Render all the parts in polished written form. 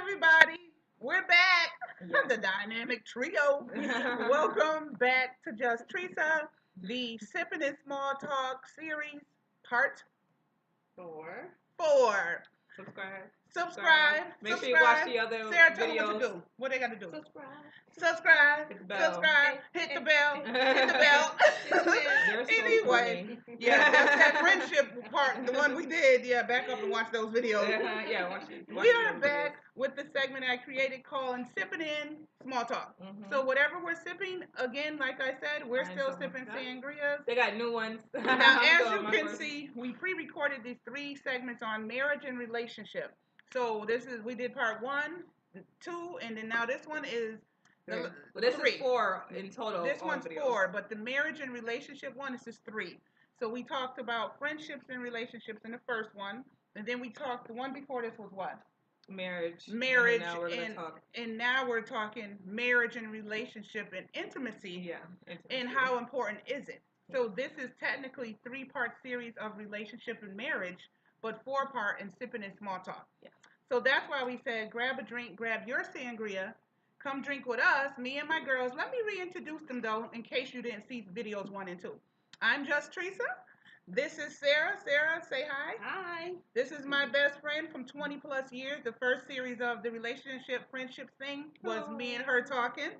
everybody. We're back. Yes. The dynamic trio. Welcome back to JustTheresa, the Sipping and Small Talk series, part Four. 4. Subscribe. Subscribe. Make sure you watch the other Sarah, tell videos. them what to do. What they got to do? Subscribe. Hit the bell. Subscribe. Hit the bell. Hit the bell. They're so Anyway, funny. yeah, that's that friendship part, the one we did. Yeah, back up and watch those videos. Yeah, watch We are back with the segment I created called Sipping in Small Talk. So whatever we're sipping, again, like I said, we're still sipping sangrias. They got new ones. Now, as you can see, we pre-recorded these 3 segments on marriage and relationship. So we did part 1, 2, and then now this one is this 3. is 4 in total. This one's 4, but the marriage and relationship one is just 3. So we talked about friendships and relationships in the first one, and then we talked. The one before this was what? Marriage, and now we're talking marriage and relationship and intimacy. Yeah, and how important is it? So this is technically 3-part series of relationship and marriage, but 4-part in sipping and small talk. Yeah. So that's why we said grab a drink, grab your sangria, come drink with us, me and my girls. Let me reintroduce them though, in case you didn't see videos 1 and 2. I'm JustTheresa. This is Sarah. Sarah, say hi. Hi. This is my best friend from 20 plus years. The first series of the relationship friendship thing was me and her talking.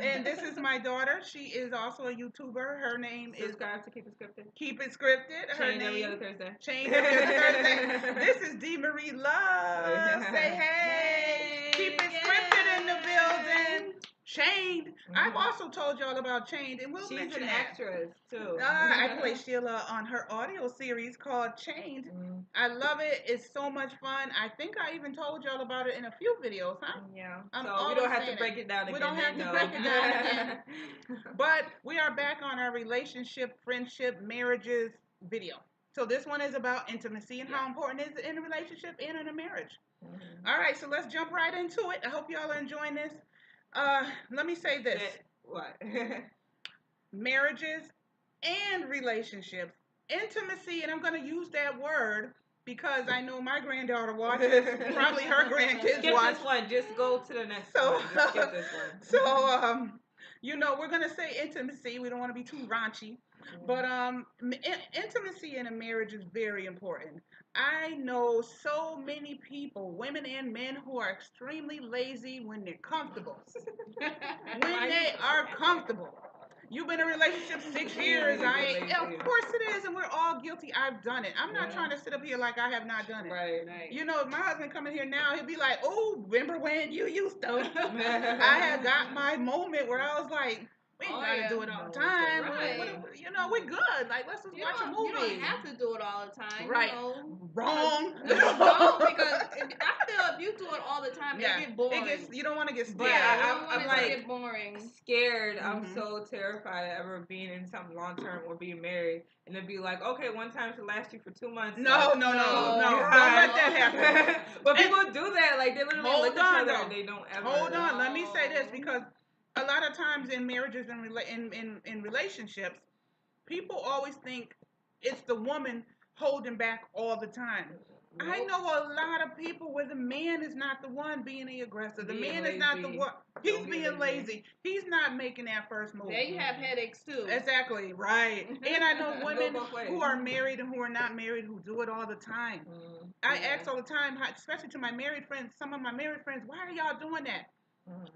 And this is my daughter. She is also a YouTuber. Her name Subscribe to Keep It Scripted. Keep It Scripted. Change every other Thursday. Change every other Thursday. This is Dmarieluv. Say hey. Keep It Scripted in the building. Chained. I've also told y'all about Chained, and we'll mention an that. actress too. I play Sheila on her audio series called Chained. I love it. It's so much fun. I think I even told y'all about it in a few videos, huh? Yeah. So we don't have to break it down again. We don't have to break it down again. But we are back on our relationship, friendship, marriages video. So this one is about intimacy and how important it is in a relationship and in a marriage. All right, so let's jump right into it. I hope y'all are enjoying this. Let me say this. What? Marriages and relationships, intimacy, and I'm going to use that word because I know my granddaughter watches, probably her grandkids watch. Skip this one. Just go to the next one. Just skip this one. So, we're going to say intimacy. We don't want to be too raunchy. But intimacy in a marriage is very important. I know so many people, women and men, who are extremely lazy when they're comfortable. When they are comfortable. You've been in a relationship 6 years. Of course it is, and we're all guilty. I've done it. I'm not trying to sit up here like I have not done it. Right. If my husband come in here now, he'll be like, "Oh, remember when you used to?" I have got my moment where I was like, we ain't gotta do it all the time. Right. We're good. Like, let's just watch a movie. You don't have to do it all the time. Right. Wrong. No, because I feel if you do it all the time, it get boring. You don't want to get scared. I'm like get boring. Scared. I'm so terrified of ever being in something long term or being married. And it'd be like, okay, one time should last you for 2 months. No. Don't let that happen. But people do that. Like, they literally look at each other and they don't ever. Hold on. Let me say this, because a lot of times in marriages and in relationships, people always think it's the woman holding back all the time. Nope. I know a lot of people where the man is not the one being the aggressor. The man is not the one. He's being lazy. He's not making that first move. They have headaches too. Exactly, right. And I know women who are married and who are not married who do it all the time. I ask all the time, especially to my married friends, some of my married friends, why are y'all doing that?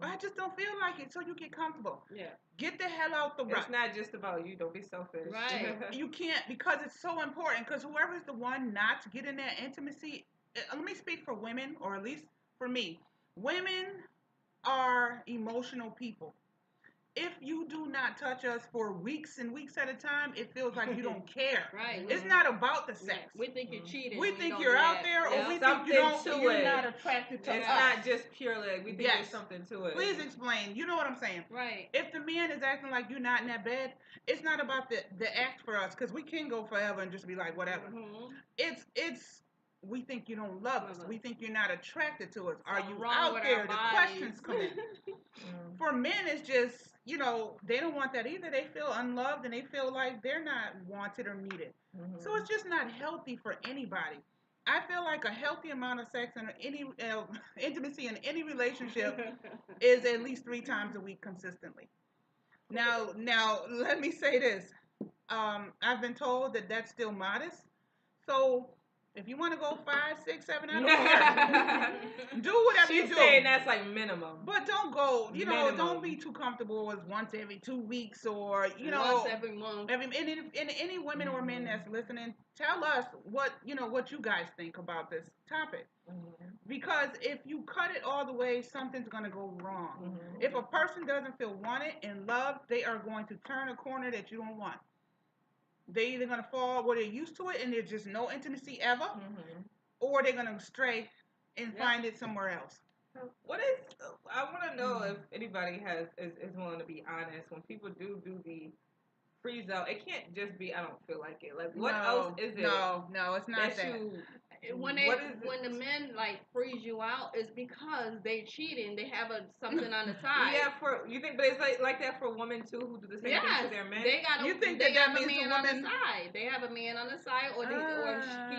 I just don't feel like it, so you get comfortable. Yeah. Get the hell out the rut. It's not just about you. Don't be selfish. Right. You can't, because it's so important, because whoever's the one not to get in that intimacy, let me speak for women, or at least for me. Women are emotional people. If you do not touch us for weeks and weeks at a time, it feels like you don't care. Right. It's not about the sex. We think you're cheating. We think you're out there, or we think you're not attracted to us. It's not just pure like we think there's something to it. Please explain. You know what I'm saying? Right. If the man is acting like you're not in that bed, it's not about the act for us, because we can go forever and just be like whatever. It's we think you don't love us. We think you're not attracted to us. Are you out there? The questions come in. For men, it's just, they don't want that either. They feel unloved and they feel like they're not wanted or needed. So it's just not healthy for anybody. I feel like a healthy amount of sex and any intimacy in any relationship is at least 3 times a week consistently. Now, let me say this. I've been told that that's still modest. So if you want to go 5, 6, 7, I don't care. Do whatever you do. She's saying that's like minimum. But don't go, don't be too comfortable with once every 2 weeks or, once every month. And any women or men that's listening, tell us what you guys think about this topic. Because if you cut it all the way, something's going to go wrong. If a person doesn't feel wanted and loved, they are going to turn a corner that you don't want. They're either going to fall where they're used to it and there's just no intimacy ever, or they're going to stray and find it somewhere else. I want to know if anybody is willing to be honest. When people do the freeze out, it can't just be I don't feel like it. Like what else is it? No, it's not that. When the men like freeze you out, it's because they cheating. They have something on the side. Yeah, you think, but it's like that for women too who do the same thing to their men. You think they have a man on the side? They have a man on the side, or he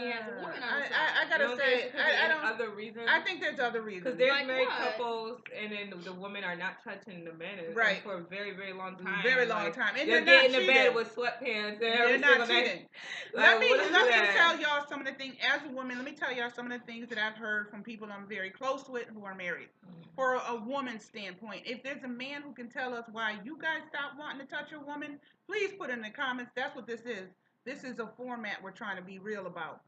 has a woman on the side. I gotta say, I don't. Other reasons. I think there's other reasons. Because there's married couples, and then the women are not touching the men for a very, very long time. Very long time, and they're getting in bed with sweatpants. They're not cheating. Let me tell y'all some of the things as a woman. Let me tell y'all some of the things that I've heard from people I'm very close with who are married. For a woman's standpoint, if there's a man who can tell us why you guys stopped wanting to touch your woman, please put in the comments. That's what this is. This is a format we're trying to be real about.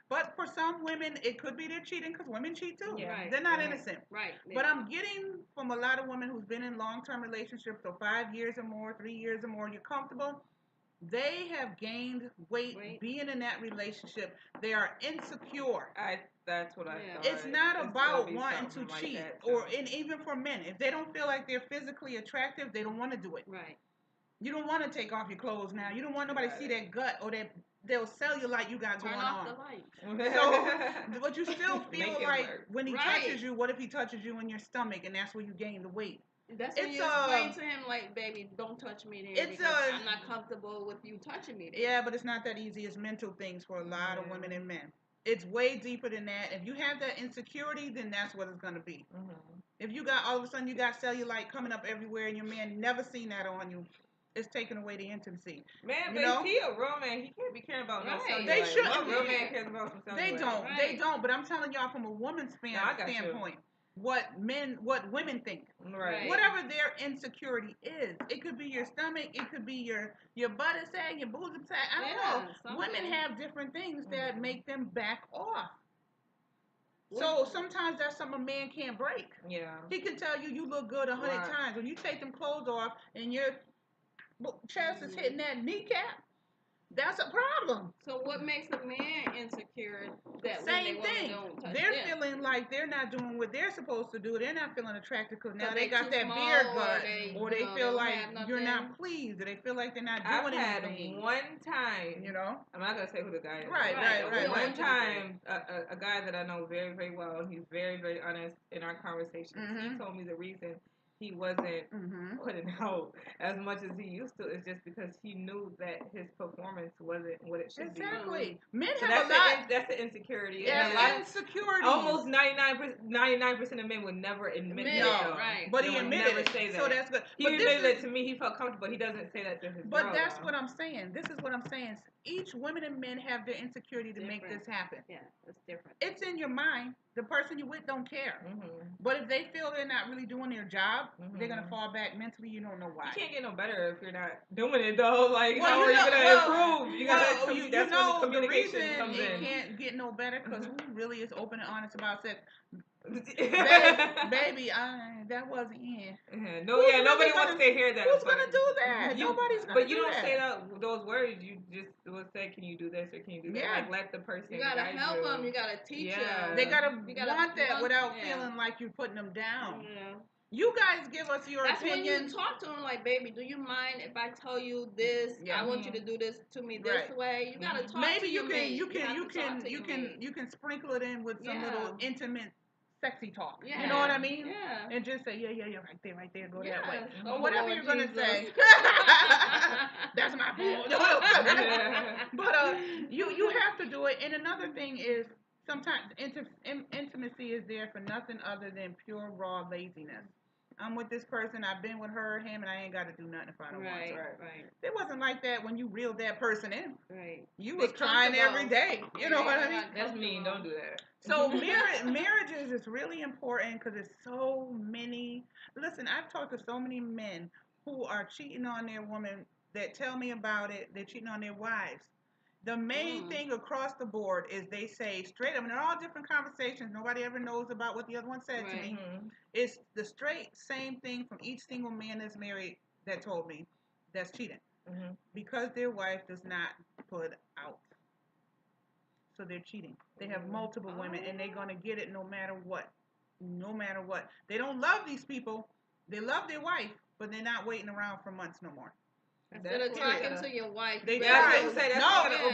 But for some women, it could be they're cheating because women cheat too. Yeah, they're not innocent. Right. But I'm getting from a lot of women who's been in long-term relationships, so 5 years or more, 3 years or more, you're comfortable. They have gained weight being in that relationship. They are insecure. That's what I thought. It's not about wanting to cheat, and even for men, if they don't feel like they're physically attractive, they don't want to do it. Right. You don't want to take off your clothes now. You don't want nobody to see that gut or that they'll sell you like you got Turn going off on. The light. So, but you still feel like when he touches you, what if he touches you in your stomach and that's where you gain the weight? That's when you explain to him, like, baby, don't touch me there because I'm not comfortable with you touching me there. Yeah, but it's not that easy. It's mental things for a lot of women and men. It's way deeper than that. If you have that insecurity, then that's what it's going to be. If you got, all of a sudden, you got cellulite coming up everywhere and your man never seen that on you, it's taking away the intimacy. Man, but he a real man. He can't be caring about no cellulite. They shouldn't. No real man cares about some cellulite. They don't. But I'm telling y'all from a woman's standpoint. What women think. Right. Whatever their insecurity is. It could be your stomach, it could be your butt is sagging, your boobs are sagging. I don't know. Something. Women have different things that make them back off. So sometimes that's something a man can't break. Yeah. He can tell you look good 100 times. When you take them clothes off and your chest is hitting that kneecap, that's a problem. So what makes a man insecure that same thing? Don't touch they're them? feeling like they're not doing what they're supposed to do. They're not feeling attractive because now they got that small, beer gut, or they feel like you're nothing. not pleased, or they feel like they're not doing anything. I've had one time, I'm not gonna say who the guy is. Right. One time, a guy that I know very, very well, he's very, very honest in our conversations. He told me the reason he wasn't putting out as much as he used to is just because he knew that his performance wasn't what it should be. Exactly. Men so have a lot. That's the insecurity. Yeah, insecurity. Almost 99% of men would never admit that. Right. But he admitted never say that. So that's good. He admitted it to me. He felt comfortable. He doesn't say that to his girl. But that's what I'm saying. This is what I'm saying. Each women and men have their insecurity to make this happen. Yeah, it's different. It's in your mind. The person you're with don't care. But if they feel they're not really doing their job, they're going to fall back mentally. You don't know why. You can't get no better if you're not doing it, though. Like, how are you going to improve? You got to that's when the communication comes in. It can't get no better because who really is open and honest about sex? baby, that wasn't in. Nobody wants to hear that. Who's gonna do that? Nobody's gonna do that. But you don't say those words. You just will say, "Can you do this or can you do that?" Like let the person. You gotta help them. You gotta teach them. They gotta want that without feeling like you're putting them down. Yeah. You guys give us your opinion. When you talk to them like, baby, do you mind if I tell you this? I want you to do this to me this way. You gotta talk to your man. You can sprinkle it in with some little intimate sexy talk. Yeah. You know what I mean? Yeah. And just say, yeah, right there, go that way. Oh, Or whatever Lord you're going to Jesus. say. That's my fault. But you have to do it. And another thing is, sometimes intimacy is there for nothing other than pure, raw laziness. I'm with this person, I've been with her, him, and I ain't got to do nothing if I don't want to. Right. It wasn't like that when you reeled that person in. Right. You was trying every day. You know what I mean? That's mean. Don't do that. So marriages is really important because there's so many. Listen, I've talked to so many men who are cheating on their woman that tell me about it. They're cheating on their wives. The main thing across the board is they say straight up, and they're all different conversations. Nobody ever knows about what the other one said to me. It's the straight same thing from each single man that's married that told me that's cheating. Because their wife does not put out. So they're cheating. They have multiple women, and they're going to get it no matter what. No matter what. They don't love these people. They love their wife, but they're not waiting around for months no more. Instead of talking to your wife. They tried.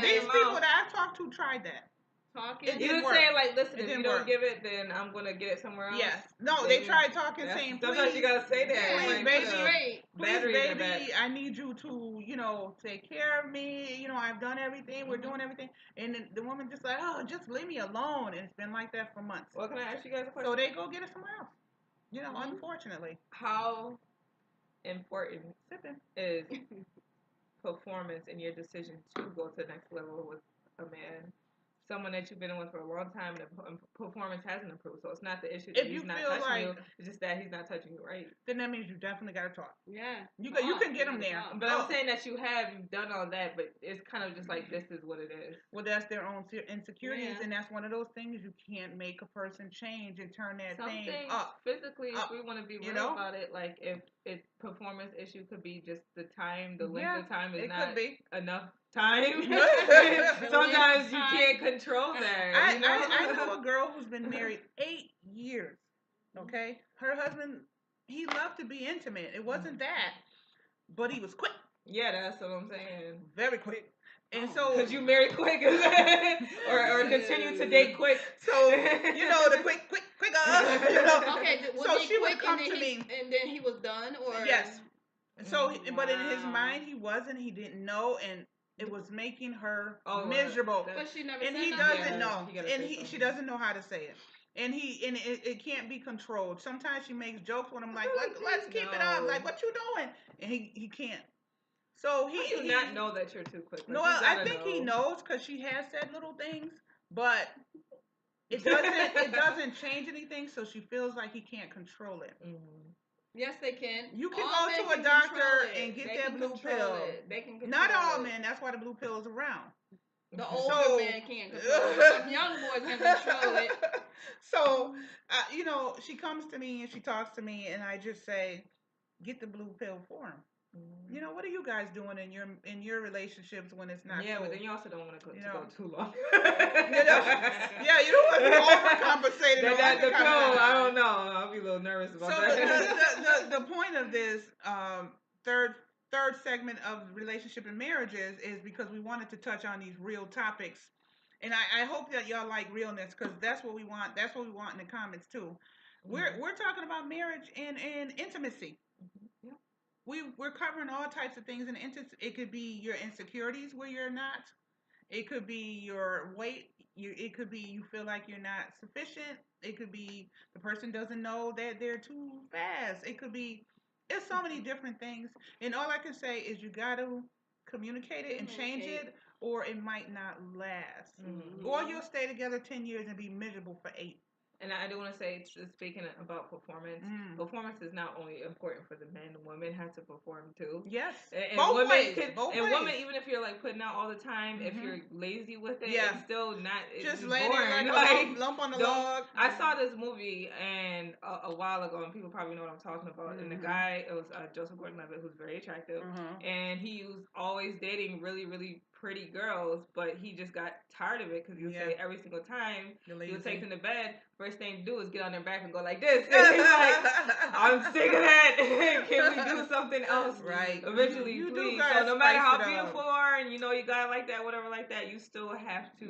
These people that I've talked to tried that. Talking. You didn't say, like, listen, if you don't give it, then I'm going to get it somewhere else. Yes. No, they tried talking, saying, please. Sometimes you got to say that. Please, baby. Please, baby, I need you to, take care of me. I've done everything. We're doing everything. And then the woman just like, oh, just leave me alone. And it's been like that for months. Well, can I ask you guys a question? So they go get it somewhere else. Unfortunately. How important is performance in your decision to go to the next level with a man? Someone that you've been with for a long time, and the performance hasn't improved. So it's not the issue that he's not touching you. It's just that he's not touching you right. Then that means you definitely got to talk. Yeah. You can get him there. But I'm saying that you've done all that, but it's kind of just like, this is what it is. Well, that's their own insecurities, and that's one of those things you can't make a person change and turn that thing up. Physically, if we want to be real about it, like if performance issue could be just the time, the length of time is not enough time. Sometimes you can't control that. I know a girl who's been married 8 years. Okay, her husband, he loved to be intimate. It wasn't that, but he was quick. Yeah, that's what I'm saying. Very quick. And so, because you married quick, or continue to date quick. So the quicker. Okay. So she would come to me, and then he was done, or yes. So, but in his mind, he wasn't. He didn't know, and it was making her miserable. But she never. And he doesn't know, and she doesn't know how to say it. And it can't be controlled. Sometimes she makes jokes when I'm like, let's keep it up. Like, what you doing? And he can't. So he do not know that you're too quick. No, I think he knows because she has said little things, but it doesn't change anything. So she feels like he can't control it. Yes, they can. You can go to a doctor and get that blue pill. They can control Not all men. That's why the blue pill is around. The older man can't control it. Some young boys can control it. So, she comes to me and she talks to me, and I just say, get the blue pill for him. What are you guys doing in your relationships when it's not? Yeah, but then you also don't want to go too long. Yeah, you don't want to be overcompensated. The pill, I don't know. I'll be a little nervous about that. So the point of this third segment of relationship and marriages is because we wanted to touch on these real topics, and I hope that y'all like realness, because that's what we want. That's what we want in the comments too. We're talking about marriage and intimacy. We're covering all types of things, and it could be your insecurities where you're not. It could be your weight. It could be you feel like you're not sufficient. It could be the person doesn't know that they're too fast. It could be, it's so many different things. And all I can say is you got to communicate it and change it, or it might not last. Or you'll stay together 10 years and be miserable for 8. And I do want to say, speaking about performance, performance is not only important for the men. Women have to perform too. Yes, and both women ways. Women, even if you're like putting out all the time, if you're lazy with it, it's still not. Just laying there like a lump on the log. I saw this movie and a while ago, and people probably know what I'm talking about. And the guy, it was Joseph Gordon-Levitt, who's very attractive, and he was always dating really, really pretty girls, but he just got tired of it because he would say every single time he would take them to bed, first thing to do is get on their back and go like this. And he's like, I'm sick of that. Can we do something else? Right. Eventually, you please. Do so no matter how beautiful you are, and you got like that, whatever like that, you still have to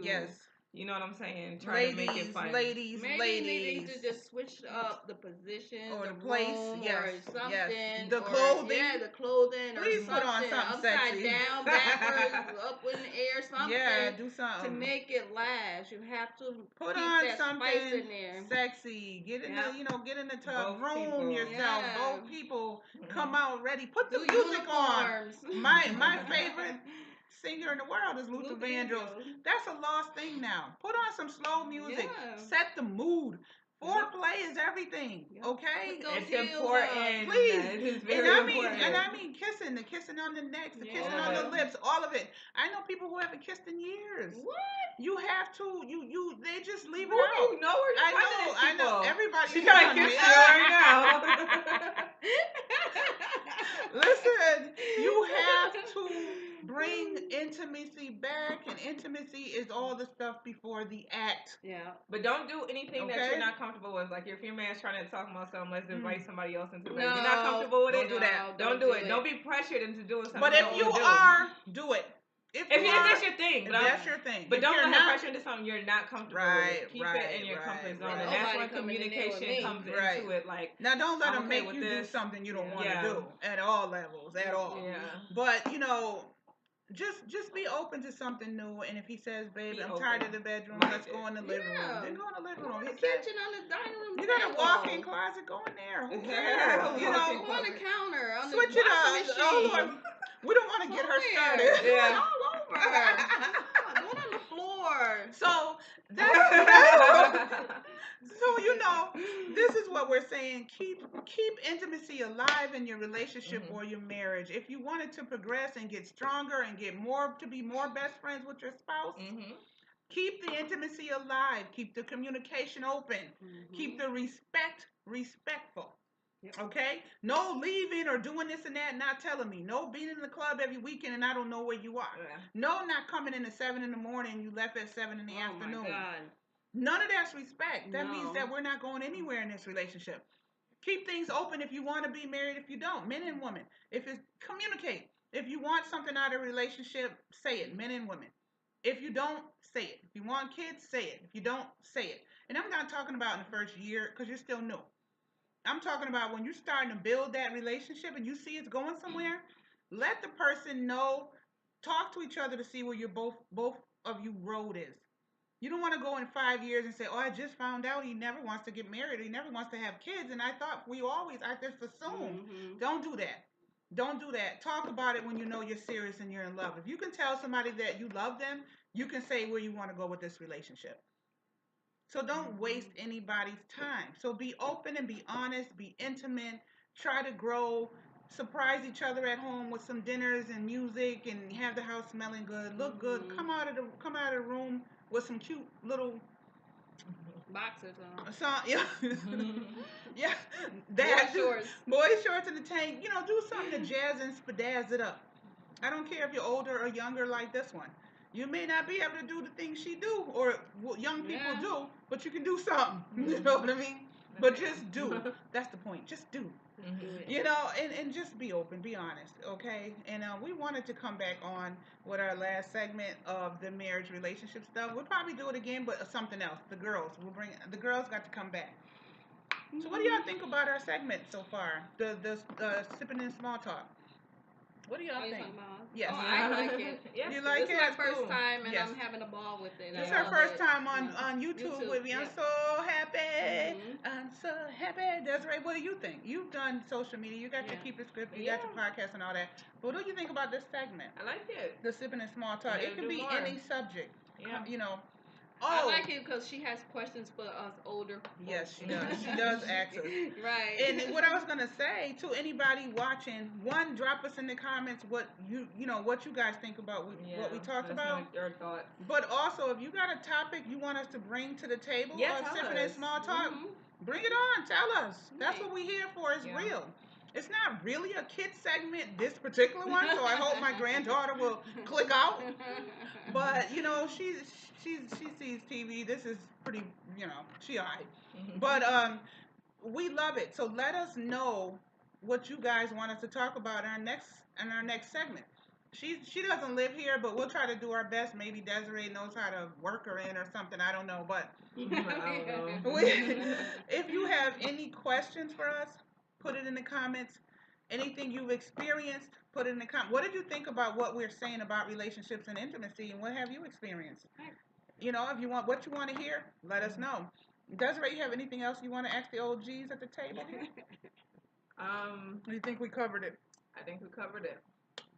You know what I'm saying? Try to make it fun. Ladies. Maybe needing to just switch up the position, or the place, room, yes, or something. yes. The or, clothing. Yeah, the clothing. Please or put on something. something Upside sexy. down, backwards, up in the air, something. Yeah, do something. To make it last. You have to put keep on that something spice in there. sexy. Get in the get in the tub, Both room people. yourself. Yeah. Both people come out ready. Put Do the music uniforms. on. My favorite singer in the world is Luther Vandross. That's a lost thing now. Put on some slow music. Yeah. Set the mood. Foreplay is everything. Okay, it's important. Please, it is very important. And I mean kissing, the kissing on the necks, the kissing on the lips, all of it. I know people who haven't kissed in years. What? You have to. They just leave it Who out. You know where you I know. Everybody. She trying to kiss you right now. Listen, you have to bring intimacy back, and intimacy is all the stuff before the act. Yeah. But don't do anything that you're not comfortable with. Like if your man's trying to talk about something, let's invite somebody else into it. You're not comfortable with it. Don't do that. Don't do it. Don't be pressured into doing something. But if you are, do it. If that's your thing, that's your thing. But don't let her pressure into something you're not comfortable with. Keep it in your comfort zone, and that's when communication comes into it. Like now, don't let them make you do something you don't want to do at all levels, at all. Yeah. But just be open to something new. And if he says, "Babe, I'm tired of the bedroom. Let's go in the living room." Then go in the living room. The kitchen, on the dining room. You got a walk-in closet. Go in there. Who cares? Go on the counter. On switch the it up. machine. Oh Lord. We don't want to get her started. Yeah. All over. Going on the floor. So this is what we're saying. Keep intimacy alive in your relationship or your marriage. If you want it to progress and get stronger and get to be more best friends with your spouse, keep the intimacy alive. Keep the communication open. Keep the respectful. Okay? No leaving or doing this and that, not telling me. No being in the club every weekend and I don't know where you are. Yeah. No not coming in at 7 in the morning, you left at 7 in the afternoon. My God. None of that's respect. That means that we're not going anywhere in this relationship. Keep things open if you want to be married, if you don't. Men and women. Communicate. If you want something out of a relationship, say it. Men and women. If you don't, say it. If you want kids, say it. If you don't, say it. And I'm not talking about in the first year because you're still new. I'm talking about when you're starting to build that relationship and you see it's going somewhere, let the person know, talk to each other to see where your both of you road is. You don't want to go in 5 years and say, "Oh, I just found out he never wants to get married, or he never wants to have kids, and I thought I just assumed." Don't do that. Don't do that. Talk about it when you know you're serious and you're in love. If you can tell somebody that you love them, you can say where you want to go with this relationship. So don't waste anybody's time. So be open and be honest, be intimate, try to grow, surprise each other at home with some dinners and music and have the house smelling good, look good. Come out of the room with some cute little boxers on. Yeah. Boy shorts in the tank. Do something to jazz and spazz it up. I don't care if you're older or younger like this one. You may not be able to do the things she do or what young people do, but you can do something. You know what I mean? But just do. That's the point. Just do. And just be open, be honest, okay? And we wanted to come back on with our last segment of the marriage relationship stuff. We'll probably do it again, but something else. The girls got to come back. So what do y'all think about our segment so far? The sipping in small talk. What do y'all think? Yes. Oh, I like it. Yes. You like it? This is my first time, and I'm having a ball with it. This is her first time on YouTube with me. I'm so happy. I'm so happy. Desiree, what do you think? You've done social media. You got your Keep It Scripted. You got your podcast and all that. But what do you think about this segment? I like it. The sipping and small talk. It could be any subject. Yeah. I like it because she has questions for us older folks. Yes, she does. She does ask us. Right. And what I was gonna say to anybody watching, one, drop us in the comments what you guys think about what we talked about. Your thoughts. But also, if you got a topic you want us to bring to the table of sipping and small talk, bring it on. Tell us. That's what we're here for. It's real. It's not really a kid segment, this particular one, so I hope my granddaughter will click out. But, she sees TV. This is pretty, she all right. But we love it. So let us know what you guys want us to talk about in our next segment. She doesn't live here, but we'll try to do our best. Maybe Desiree knows how to work her in or something. I don't know, but I don't know. if you have any questions for us, put it in the comments. Anything you've experienced, put it in the comments. What did you think about what we're saying about relationships and intimacy, and what have you experienced? You know, if you want what you want to hear, let us know. Desiree, you have anything else you want to ask the OGs at the table here? You think we covered it? I think we covered it.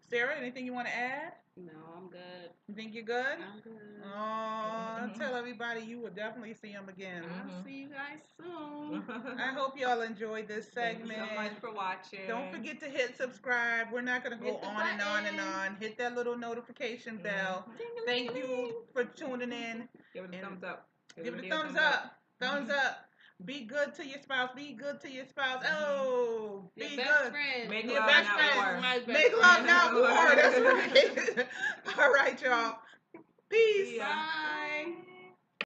Sarah, anything you want to add? No, I'm good. You think you're good? I'm good. Oh, tell everybody you will definitely see them again. I'll see you guys soon. I hope y'all enjoyed this segment. Thank you so much for watching. Don't forget to hit subscribe. We're not going to go on and on and on. Hit that little notification bell. Thank you for tuning in. Give it a thumbs up. Give it a thumbs up. Thumbs up. Be good to your spouse. Be good to your spouse. Oh, be good. Make your love, best not friend. war. Make love, not war. That's right. All right, y'all. Peace. Bye.